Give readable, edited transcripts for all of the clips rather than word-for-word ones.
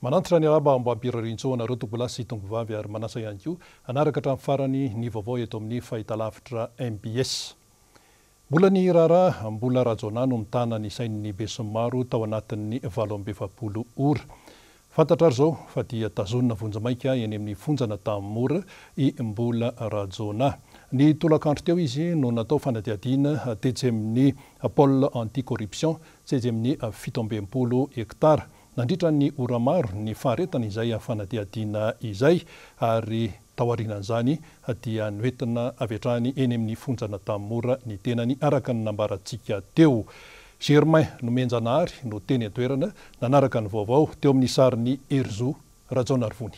Manantitra ny araba mbo ampirarintsona tobola sy tombovavy ary manasa ihany koa anaraka hatramin'ny farany ny vaovao eto amin'ny fahitalavitra MBS. Mbola ny raharaha mbola rajona no mitana ny sain'ny besinimaro tao anatin'ny 720 ora. Fantatra ary zao fa dia tazonina vonjamaika eny amin'ny fonjana Tamora i mbola rajona. Ny tolakandro teo izy no natao fanadihadiana tetsy amin'ny pôle anti-corruption tetsy amin'ny 17 hektara. Nandritra ny ora maro ny faharetana izay fanadihadiana izay ary taorianan'izany dia noentina avetrany eny amin'ny fonjana Tamora ny tenany araka ny nambarantsika teo. Germain Nomenjanary no teny atoerana nanaraka ny vaovao teo amin'ny sariny Erzo Rajaonarvony.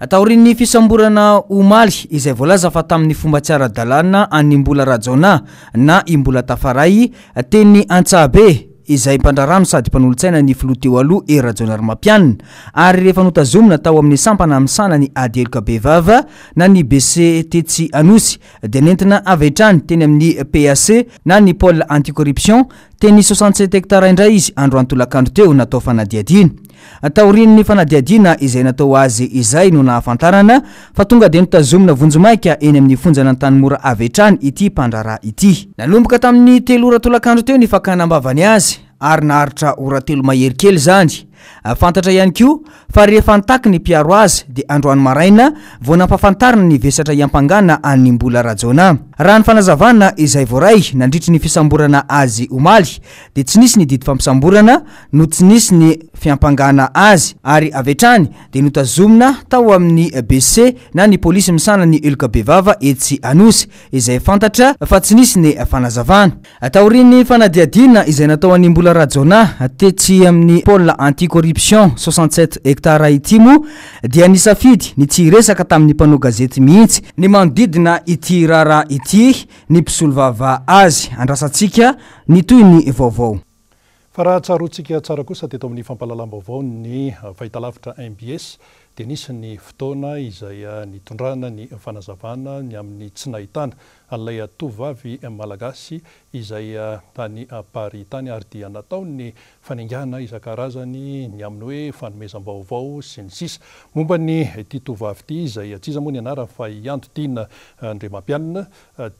Taorian'ny fisamborana omaly izay voalaza fa tamin'ny fomba tsy ara-dalàna any mbola Rajona na imbola Tafaray teny Antsabe izay mpandrarano sady mpanolo-tsaina ny filoha teo aloha Rajaonary Mampianina ary rehefa notazomina tao amin'ny sampana amin'ny sanany Adeloka Bevava na ny BC Tetsy Anosy dia nentina avetrany teny amin'ny PAC na ny pôle anti-corruption teny 67 hektara indray izy androany tolakandro teo natao fanadihadiana. Taorian'ny fanadihadiana izay natao azy izay no nahafantarana fa tonga dia notazomina vonjomaika eny amin'ny fonjana Tanimora avetrany ity mpandraraha ity. Nanomboka tamin'ny 3 ora tolakandro teo ny fakanambavany azy ary naharitra ora 3 mahery kely zany. Fantatra ihany koa fa rehefa nitaky ny mpiaro azy dia androany maraina vao nampafantarina ny vesatra iampangana any mbola Rajona. Raha ny fanazavana izay voaray nandritry ny fisamborana azy omaly dia tsy nisy ny didy fampisamborana no tsy nisy ny fiampangana azy ary avetrany dia notazomina tao amin'ny BC na ny polisy misana ny Eloka Bevava etsy Anosy izay fantatra fa tsy nisy ny fanazavana. Taorian'ny fanadihadiana izay natao any mbola Rajona tetsy amin'ny pôle anti-corruption 67 hektara ity mo dia nisafidy ny tsy resaka tamin'ny mpanao gazety mihitsy ny manodidina ity raharaha ity ny mpisolovava azy andrasantsika ny toy ny vaovao. Fa raha tsaroantsika tsara kosa teto amin'ny fampahalalam-baovao ny fahitalavitra MBS dia nisy ny fotoana izay nitondrana ny fanazavana ny amin'ny tsy nahitana an'ilay tovovavy malagasy izay tany Paris tany ary dia natao ny fanaingana isan-karazany ny amin'ny hoe fanomezam-baovao sy ny sisa momba ny ity tovovavy ity izay tsy iza moa ny anarany fa i Antotina Andriamampianina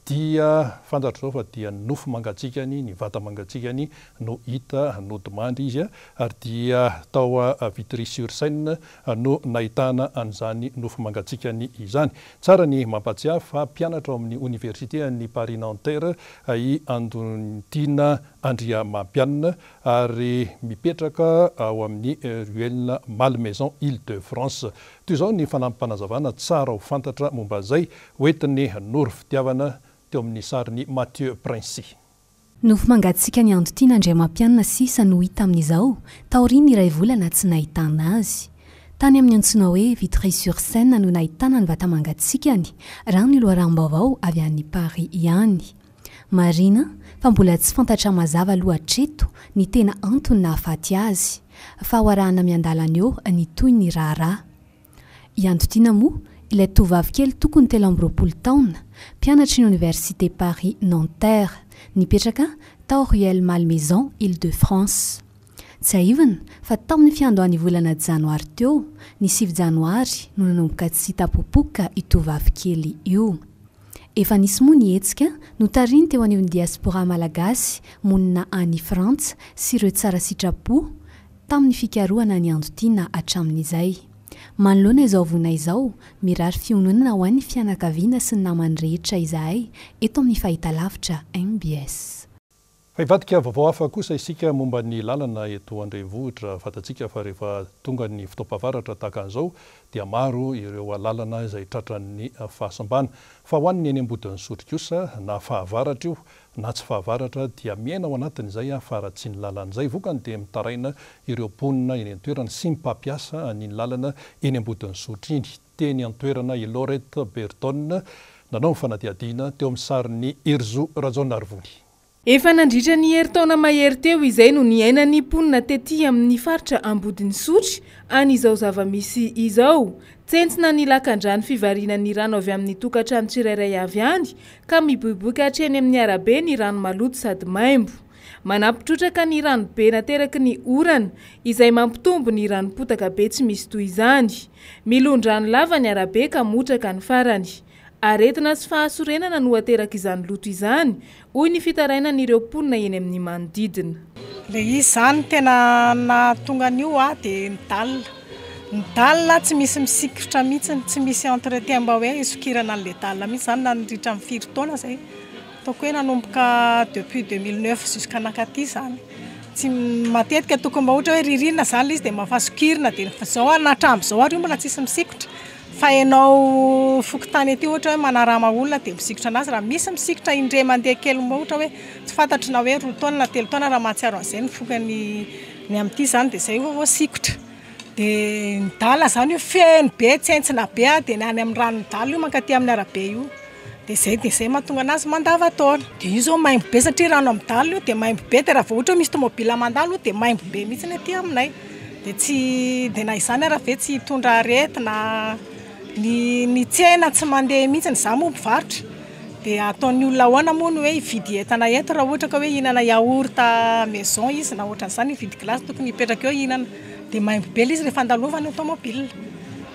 dia fantatra zao fa dia nofo mangatsikany ny vata mangatsikany no hita nodimandry izy ary dia tao Vitry-sur-Seine no nahitana an'izany nofo mangatsikany izany. Tsara ny mampatsiahy fa mpianatra ao amin'ny université ny Paris Nanterre i Antotina Andriamampianina ary mipetraka ao amin'ny ruelle Malmaison Île-de-France. Toy izao ny fanampanazavana tsara ho fantatra momba izay hoentiny noro fitiavana teo amin'ny sariny Mathieu Princy. Nofo mangatsika ny Antotina Andriamampianina sisa no hita amin'izao taoriany iray volana tsy nahitana azy. Tany amin'ny antsoina hoe Vitry-sur-Seine no nahitana ny vata mangatsikany raha ny loharanom-baovao avy any Paris ihany. Marina fa mbola tsy fantatra mazava lohatreto ny tena antony nahafaty azy fa ho arahana miandalana eo ny toy ny raharaha. I Antotina moa ilay tovovavy kely tokony 13 taona mpianatry ny Université Paris Nanterre nipetraka tao ruelle Malmaison Île-de-France. Tsy aivana fa tamin'ny fiandohan'ny volana janoary teo ny 7 janoary no nanomboka tsy tapopoka i tovovavy kely io. Efa nisy moa ny hetsika no tariny teo anivon'ny diaspora malagasy monina any Frantsa sy ireo tsara sitrapo tamin'ny fikarohana ny Antotina hatramin'izay. Manoloana izao vona izao mirary fiononana ho an'ny fianakaviana sy ny namany rehetra izahay eto amin'ny fahitalavitra MBS. Fa ivadika vaovao hafa kosa isika momba ny lalana eto Andrenivohitra fatatsika fa rehefa tonga ny fotoam-pavaratra tahaka an'izao dia maro ireo lalana izay tratran'ny fahasambana fa ho an'ny eny ambodin'ny sotro kosa na fahavaratra io na tsy fahavaratra dia miaina ao anatin'izay fa raha tsy ny lalan'izay vokany dia mitaraina ireo mponina eny an-toerana sy mipampiasa ny lalana eny ambodin'ny sotro iny. Teny an-toerana i Laurette Berton nanao ny fanadihadiana teo amin'ny sariny Erzo Rajaonarvony. Efa nandritra ny herintaona mahery teo izay no niainany mponina tetỳ amin'ny faritra ambodin'ny sotro an'izao zava-misy izao. Tsentsina ny lakan-drano fivariana ny rano avy amin'ny tokantrano tsirairay avy any ka miboiboika hatreny amin'ny arabe ny rano maloto sady maimbo. manampitrotraka ny ranobe nateraky ny orana izay mampitombo ny ranom-potaka be tsy misy toy izany. Milondrano lava ny arabe ka motraka ny farany. Aretina sy fahasorenana no ateraka izany loto izany, hoy ny fitarainan'ireo mponina eny amin'ny manodidina. Le izy zany tena nahatonga an'io dia ny dalina tsy misy misikitra mihitsy, tsy misy entretien mba hoe isokirana an'le dalina mihitsy zany nandritra amin'ny 4 taona zay. Ataoko hoe nanomboka depuis 2009 jusqu'à nakaty zany. Tsy matetika tokony mba ohatra hoe ririnina zany izy dia mafasokirina dia zao anatrambo zao ary mbola tsisy misikotra. Fa enao fokotany aty ohatra hoe manarama olona dia misikotra anazy raha misy misikotra indray mandeha kely mba ohatra hoe tsy fantatry na hoe 2 taona na 3 taona raha mahatsiaro an'izay ny fokany ny amin'ity zany dia zay vao sikotra. Dia ny dala zany io feno be tsentsina be dia ny any amin'ny rano dala io mankaty amin'ny arabe io. Dia zay mahatonga anazy mandava taona. Dia io zao maimbo be satria rano amin'ny dala io dia maimbo be dia raha vao ohatra misy tomobila mandalo dia maimbo be mihitsy aty aminay. Dia tsy dia na izany ara ve tsy hitondra aretina ny tsena tsy mandeha mihitsy za moa mpivarotra. Dia ataon'ny olona ahoana moa ny hoe hividy entana eto raha ohatra ka hoe hihinana yaourt maison izy na ohatran'izany hividy glasy tokony hipetraka eo hihinana. Dia maimbo be izy rehefa andalovana tomobile.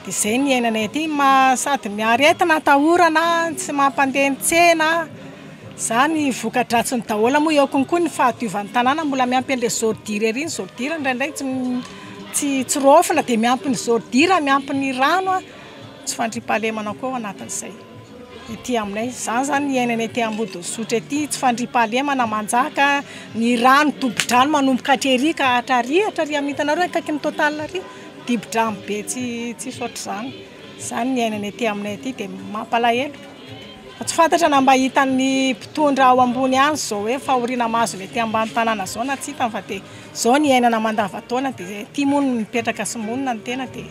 Dia zay ny iainanay aty sady ny aretina atahorana tsy mampandeha ny tsena. Zany voka-dratsiny daholo moa eo konkoa ny fahadiovan'ny tanàna mbola miampy an'ilay zordira ery. Ny zordira indraindray tsy rofina dia miampy ny zordira, miampy ny rano tsy fandriampahalemana koa ao anatin'izay. Ety aminay zany ny iainanay ety Ambodisotry ety tsy fandriampahalemana manjaka ny rano dobo-drano manomboka hatrery ka hatrary amitanareo akaiky ny total ary dibo-drano be tsy sotry zany. Zany ny iainanay ety aminay ety dia mampalahelo. Tsy fantatra na mba hitan'ny mpitondra ao ambony any zao hoe fahoriana mahazo ety ambany tanàna zao na tsy hitany fa dia zao ny iainana mandavataona dia ety moa no mipetraka sy monina ny tena dia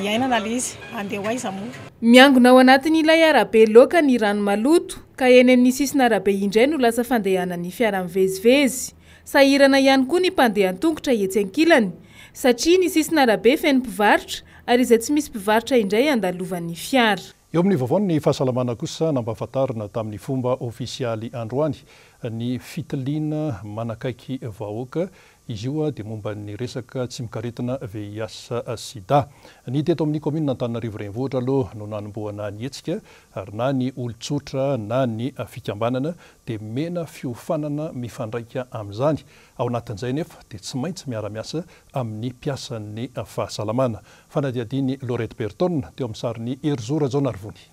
iainana le izy andeha ho aiza moa. Miangona ao anatin'ilay arabe loka ny rano maloto ka eny amin'ny sisina arabe indray no lasa fandehanan'ny fiara mivezivezy. Sahirana ihany koa ny mpandeha an-tongotra etsy ankilany satria ny sisina arabe feno mpivarotra ary izay tsy misy mpivarotra indray andalovan'ny fiara. Eo amin'ny vaovao ny fahasalamana kosa nampahafantarina tamin'ny fomba ofisialy androany ny fitiliana manakaiky vahoaka. Izy io dia momba ny resaka tsy mikaretina VIH sida. Ny teto amin'ny commune Antananarivo renivohitra aloha no nanomboana ny hetsika ary na ny olon-tsotra na ny fikambanana dia mena fiofanana mifandraika amin'izany. Ao anatin'izay nefa dia tsy maintsy miara-miasa amin'ny mpiasan'ny fahasalamana. Fanadihadiany Lorette Berton teo amin'ny sariny Erzora Jonarvony.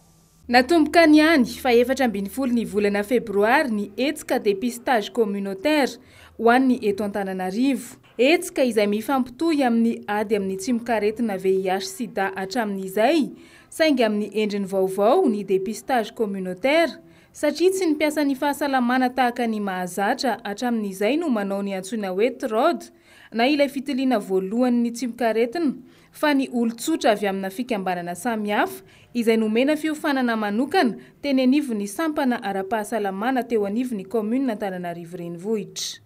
Natomboka ny any fa 14 ny volana febroary ny hetsika dépistage communautaire ho an'ny eto Antananarivo. Hetsika izay mifampitohy amin'ny ady amin'ny tsy mikaretina VIH sida hatramin'izay saingy amin'ny endriny vaovao ny dépistage communautaire satria tsy ny mpiasan'ny fahasalamana tahaka ny mahazatra hatramin'izay no manao ny antsoina hoe TROD na ilay fitiliana voalohany ny tsy mikaretina fa ny olon-tsotra avy amina fikambanana samihafa izay nomena fiofanana manokana teny anivon'ny sampana ara-pahasalamana teo anivon'ny commune Antananarivo renivohitra.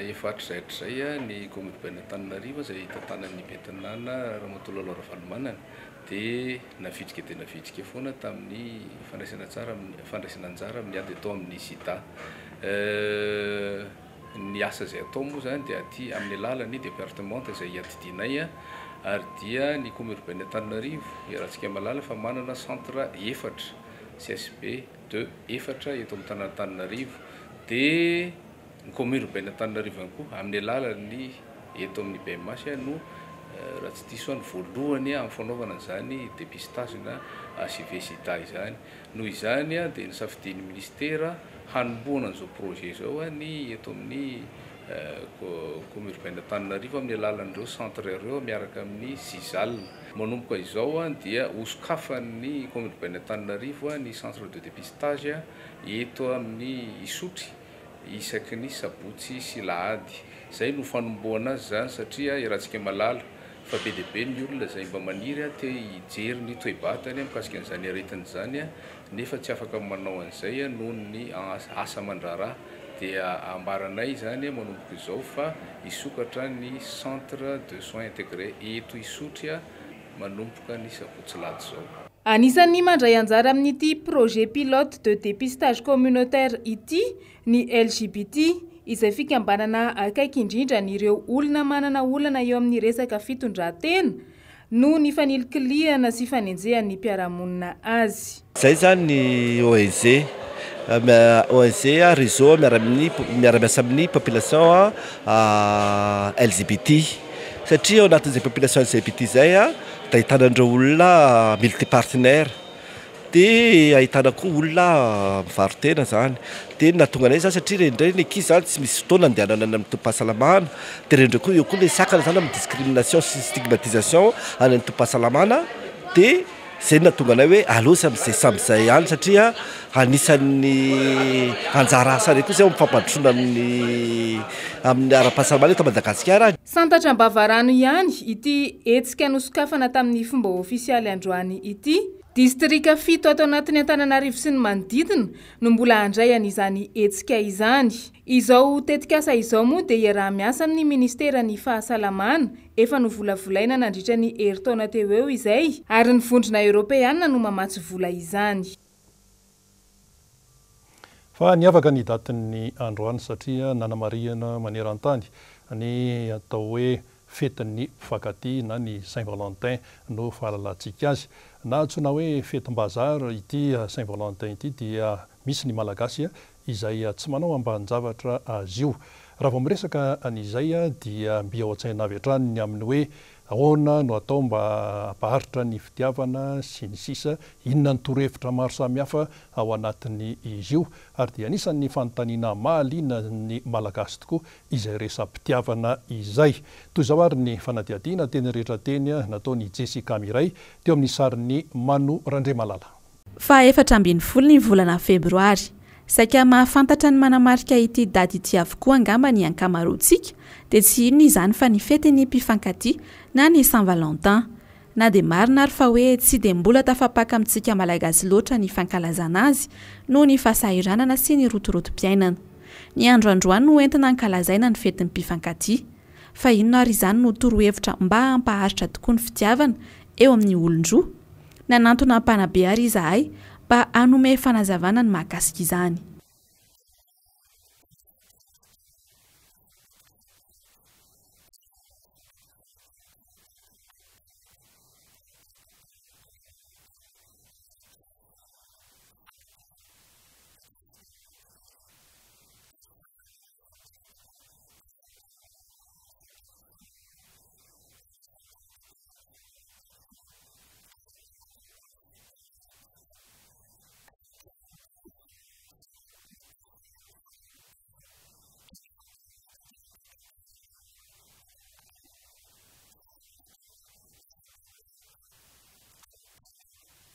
Efatr'izay ny commune Antananarivo izay tantanan'ny Betanana Ramatolo Valomana dia navitrika foana tamin'ny fandraisana anjara amin'ny ady atao amin'ny sida. Ny asa izay atao moa zany dia aty amin'ny alalan'ny département izay adidinay ary dia ny commune urbaine Antananarivo iarahantsika malala fa manana centre efatra CSP 2 efatra eto amin'ny tanàna Antananarivo dia ny commune urbaine Antananarivo ihany koa amin'ny alalan'ny eto amin'ny BMH no raha tsy diso ny voalohany amin'ny fanaovana izany dépistage na HIV sida izany. Noho izany dia nisafidian'ny ministera hanomboana an'izao projet zao ny eto amin'ny commune urbaine Antananarivo amin'ny alalan'ireo centre ireo miaraka amin'ny SISAL. Manomboka izao dia hosokafan'ny commune urbaine Antananarivo ny centre de dépistage eto amin'ny Isotry isaky ny sabotsy sy lahady. Zay no fanomboana azy zany satria iarahantsika malala fa be dia be ny olona izay mba maniry te hijery ny toe-batany mikasika an'izany aretina izany nefa tsy afaka manao an'izay noho ny asa mandraraha. Dia ambaranay zany manomboka izao fa hisokatra ny centre de soins intégrés eto Isotry manomboka ny sabotsy lahady zao. Anisan'ny mandray anjara amin'ity projet pilote de dépistage communautaire ity ny LGBT izay fikambanana akaiky indrindra n'ireo olona manana olana eo amin'ny resaka fitondran-tena no ny fanilikiliana sy fanenjehan'ny mpiaramonina azy. Zay zany ny ONG réseau miara-miasa amin'ny population LGBT satria ao anatin'izay population LGBT zay da ahitana andreo olona multipartenaire dia ahitana koa olona mivarotena zany dia nahatonga anay zany satria rendray ny ankizy zany tsy misy fotoana andehanana amin'ny tompom-pahasalamana dia rendray koa eo koa le sakana zany amin'ny discrimination sy stigmatisation any amin'ny tompom-pahasalamana dia zay nahatonga anay hoe alosa amin'izay samyzay ihany satria anisan'ny anjara asa rey koa zay mifampandrosoana amin'ny ara-pahasalamana eto Madagasikara. Santatram-bavarano ihany ity hetsika nosokafana tamin'ny fomba ofisialy androany ity. Distrika 7 ato anatin'ny Antananarivo sy ny manodidina no mbola handray an'izany hetsika izany. Izao tetikasa izao moa dia iaraha-miasa amin'ny ministeran'ny fahasalamana efa novolavolaina nandritra ny herintaona teo eo izay ary ny vondrona Europeana no mamatsy vola izany. Fa niavaka ny datin'ny androany satria nanamariana maneran-tany ny atao hoe fetin'ny mpifankatia na ny Saint-Valentin no fahalalantsika azy. Na antsoina hoe fetim-bazar ity Saint-Valentin ity dia misy ny malagasy izay tsy manao ambanin-javatra azy io. Raha vao miresaka an'izay dia mbi ao an-tsaina avy hatrany ny amin'ny hoe ahoana no atao mba hampaharitra ny fitiavana sy ny sisa, inona ny torohevitra maro samihafa ao anatiny izy io ary dia anisan'ny fanontaniana mahaliana ny malagasy tokoa izay resam-pitiavana izay. Toy izao ary ny fanadihadiana teny rehetra teny nataony Jessica Miray teo amin'ny sarin'ny Manu Randriamalala. Fa 14 ny volana Febroary. Saika mahafantatra ny manamarika ity daty ity avokoa angamba ny ankamaroantsika dia tsy inona izany fa ny fetin'ny mpifankatia na ny Saint-Valentin. Na dia marina ary fa hoe tsy dia mbola tafapaka amintsika malagasy loatra ny fankalazana azy noho ny fahasahiranana sy ny rotorotom-piainana. Ny andro androany no entina ankalazaina ny fetin'ny mpifankatia. Fa inona ary izany no torohevitra mba hampaharitra tokoa ny fitiavana eo amin'ny olon-droa. Nanantona mpanabe ary izahay mba hanome fanazavana ny mahakasika izany.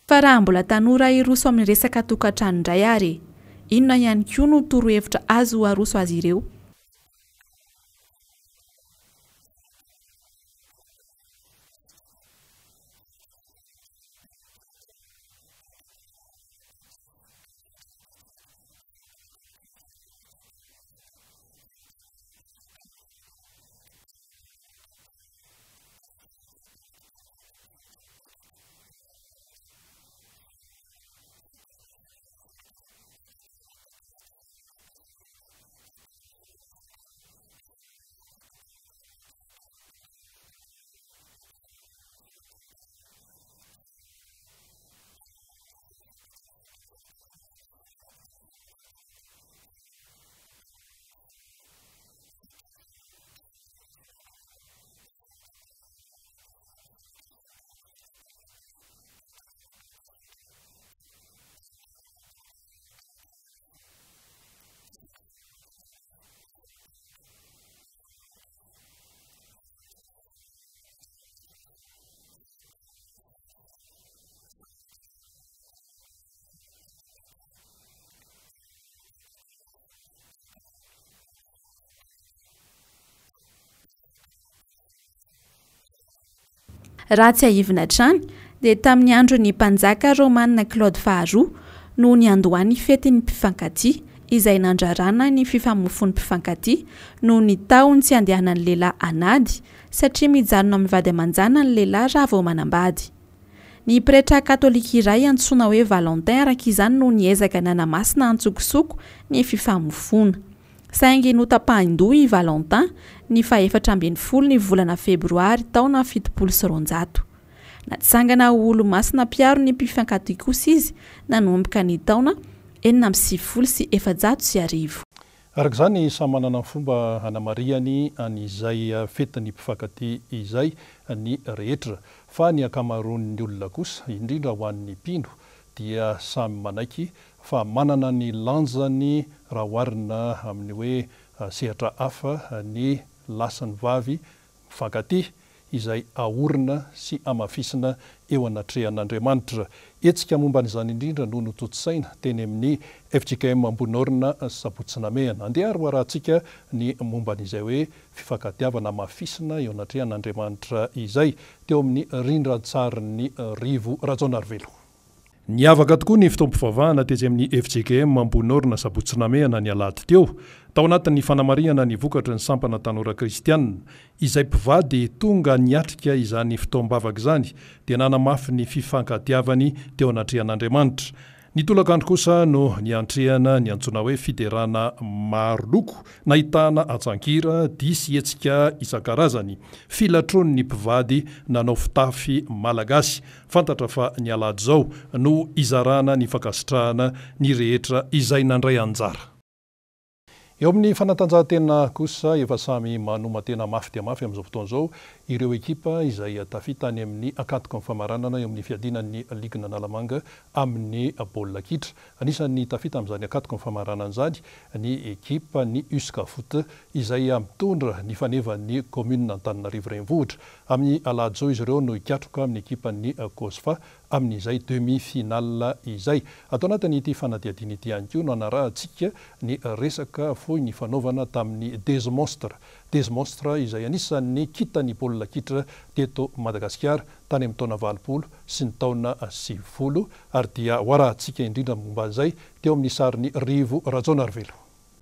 Fa raha mbola tanora iroso amin'ny resaka tokantrano indray ary, inona ihany koa no torohevitra azo aroso azy ireo? Raha tsy haivina trany dia tamin'ny andro ny mpanjaka Romanina Claude Faharoa no niandohany fetin'ny mpifankatia izay nandrarana ny fifamofon'ny mpifankatia no ny taony tsy andehanan'ny lehilahy anady satria mijanona amin'ny vady aman-jana ny lehilahy raha vao manambady. Ny pretra katolika iray antsoina hoe Valentin araka izany no niezaka nanamasina antsokosoko ny fifamofona. saingy notapahindoha i Valentin ny fa 14 ny volana febroary taona 700 natsangana olo masina piaro ny mpifankaty kosa izy nanomboka ny taona 1970 araka izany samy manana fomba hanamariany an'izay fetiny mpifankaty izay ny rehetra fa ny akamaroan'ny olona kosa indrindra ho an'ny mpino dia samy manaiky fa manana ny lanjany raha oharina amin'ny hoe sehatra hafa ny lasany vavy mifankaty izay ahorina sy amafisina eo anatrehan'Andriamanitra. Etsika momba n'izany indrindra no nototosaina teny amin'ny FJKM Ambonorina Sabotsinamehana. Andeha aroarahantsika ny momba n'izay hoe fifankatiavana mafisina eo anatrehan'Andriamanitra izay teo amin'ny rindran-tsarin'ny Rivo Rajaonarivelo. Niavaka tokoa ny fitoam-pivavahana tetsy amin'ny FJKM Ambonorina Sabotsinamehana ny alady teo tao anatin'ny fanamariana ny vokatry ny sampana tanora kristianina izay mpivady tonga niatrika izany fitoam-bavaka izany dia nanamafy ny fifankatiavany teo anatrehan'Andriamanitra. Ny tolakandro kosa no niantrehana ny antsona hoe fiderana maro loko nahitana atsankira disy hetsika isan-karazany filatrony ny mpivady nanao fitafy malagasy fantatra fa ny alady zao no izarana ny fankasitrahana ny rehetra izay nandray anjara. Eo amin'ny fanatanjahantena kosa efa samy manoma tena mafy dia mafy amin'izao fotoana izao ireo ekipa izay tafita any amin'ny akatoka ny famaranana eo amin'ny fiadinan'ny Ligue Analamanga amin'ny baolina kitra. Anisan'ny tafita amin'izany akatoka ny famaranana izany ny ekipa ny USK Foot izay mitondra ny fanevan'ny commune Antananarivo renivohitra. Amin'ny alady zao izy ireo no ikatroka amin'ny ekipa ny COSFA amin'izay demi-finale izay. Atao anatin'ity fanadiadiana ity ihany koa no anarahantsika ny resaka fohy ny fanaovana tamin'ny Desmonstre. Desmonstre izay anisan'ny kitany baolina kitra teto Madagasikara tany amin'ny taona 20 sy ny taona 90 ary dia hoarahantsika indrindra momba izay teo amin'ny sarin'ny Rivo Rajaonarivelo.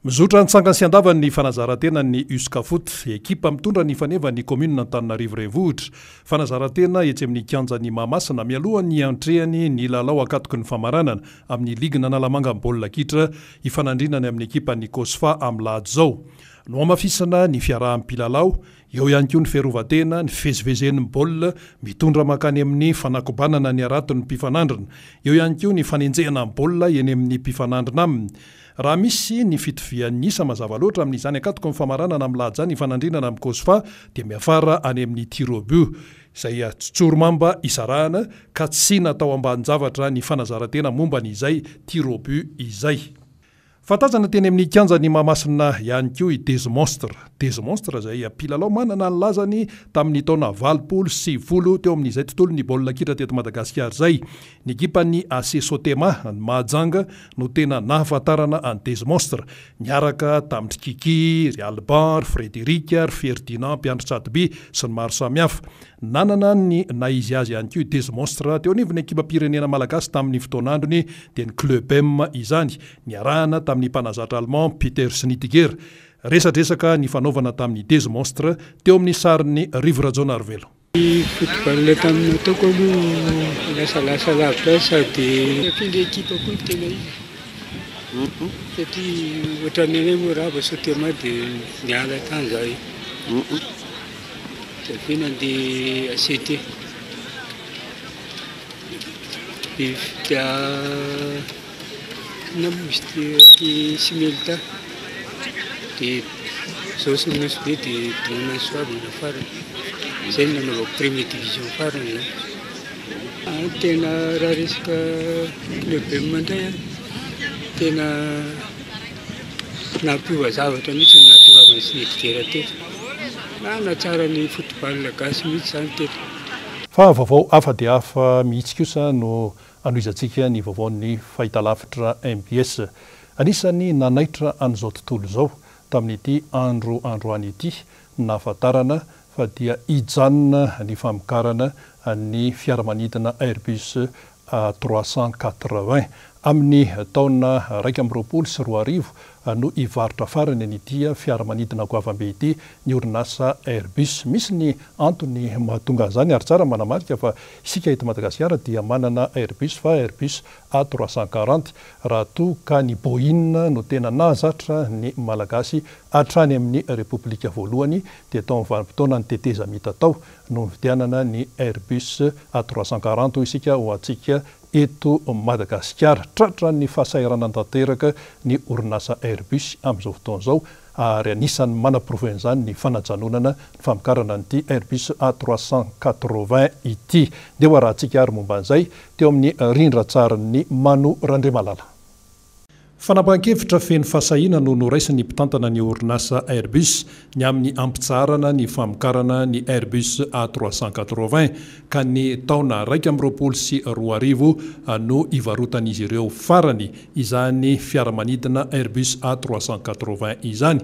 Mizotra nitsangany sy andavany ny fanazarantena ny USK Foot, ekipa mitondra ny fanevany commune Antananarivo renivohitra. Fanazarantena etsy amin'ny kianjan'ny Mahamasina mialohan'ny antrehany ny lalao akatoky ny famaranana amin'ny Ligue Analamanga baolina kitra ifanandrinany amin'ny ekipa ny COSFA amin'ny lahady zao. No amafisana ny fiarahampilalao, eo ihany koa ny fiarovatena, ny fivezivezen'ny baolina mitondra makany amin'ny fanakobanana ny araton'ny mpifanandrina, eo ihany koa ny fanenjehana ny baolina eny amin'ny mpifanandrina aminy. Raha misy ny fitovian'ny isa mazava loatra amin'izany akatoka ny famaranana amin'ny lahady zany fanandrinana amin'ny COSFA dia miafara any amin'ny tir au but izay tsotsoromamba isarahana ka tsy natao ambanin-javatra ny fanazarantena momba n'izay tir au but izay. Fantazana teny amin'ny kianjan'ny Mahamasina ihany koa i Desmonstre. Desmonstre izay mpilalao manana ny lazany tamin'ny taona 20 teo amin'izay tontolo ny baolina kitra teto Madagasikara izay. Ny ekipan'ny AC Sotema ny Mahajanga no tena nahafantarana an Desmonstre niaraka tamin'ny Kiki, ry Alban, Frédéric, Ferdinand, Mpiandry Tsadoby sy ny maro samihafa. Nanana ny naizy azy ihany koa i Desmonstre teo anivon'ny ekipa pirenena malagasy tamin'ny fotoanandrony dia ny Club M izany niarahana tamin'ny mpanazatra allemand Peter Schnittger. Resadresaka ny fanaovana tamin'ny Desmonstre teo amin'ny sarin'ny Rivo Rajaonarivelo. Football tamin'ny ataoko aloha lasalasa lavitra sady findra ekipa koa ny tena izy. Satria ohatran'ny eny moa raha Sotema dia niala tany zay. Dia nandeha ACT. Dia namozy Simelta dia zao sy minosy be dia donana soavina farany. Izay nanaovako premier division farany. Tena raha resaka Club M mandray tena nampiova zavatra mihitsy nampiovavany Schnittger teto. Natsara ny football gasy mihitsy zany teto. Fa vaovao hafa dia hafa mihitsy kosa no anoizantsika ny vaovaon'ny fahitalavitra MBS. Anisany nanaitra an'izao tontolo izao tamin'ity androany ity nahafantarana fa dia hijanona ny famokarana ny fiaramanidina Airbus 380 amin'ny taona 2024 no ivarotra farany anytia fiaramanidina goavambe ity ny orinasa Airbus. Misy ny antony mahatonga zany ary tsara manamarika fa isika eto Madagasikara dia manana Airbus fa Airbus A340 raha toa ka ny Boeing no tena nazatra ny malagasy hatrany amin'ny Repoblika voalohany dia tao amin'ny vanim-potoana ny teteza mita tao no vidianana ny Airbus A340 isika ho antsika eto Madagasikara. Tratra ny fahasairana tanteraka ny orinasa Airbus amin'izao fotoana izao ary anisan'ny manaproven zany ny fanajanonana ny famokarana nyity Airbus A380 ity. Dia ho rahantsika ary momba an'izay teo amin'ny rindran-tsarin'ny Mano Randriamalala. Fanapahan-kevitra feno fahasahina no noraisiny mpitantana ny orinasa Airbus ny amin'ny ampitsarana ny famokarana ny Airbus A380 ka ny taona 2024 no ivarotan'izy ireo farany izany fiaramanidina Airbus A380 izany.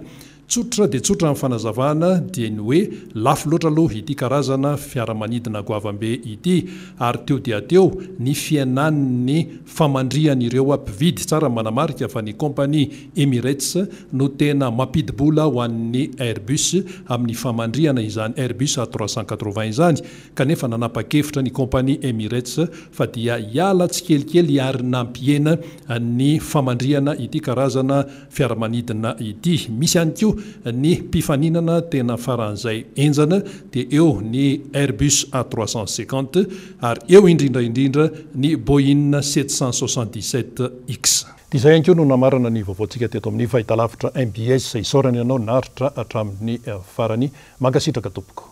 Tsotra dia tsotra amin'ny fanazavana dia ny hoe lafo loatra aloha ity karazana fiaramanidina goavambe ity ary teo dia teo ny fiainan'ny famandrian'ireo ampividy tsara manamarika fa ny kompania Emirates no tena mampidi-bola ho an'ny Airbus amin'ny famandriana izany Airbus A380 izany kanefa nanapa-kevitra ny kompania Emirates fa dia hiala tsikelikely ary nampiena ny famandriana ity karazana fiaramanidina ity. Misy ihany koa ny mpifaninana tena faran'izay enjana dia eo ny Airbus A350 ary eo indrindra ny Boeing 777X. Izay ihany koa no namarana ny vaovaontsika teto amin'ny fahitalavitra MBS izay isaorany ianao naritra hatramin'ny farany. Mankasitraka tompoko.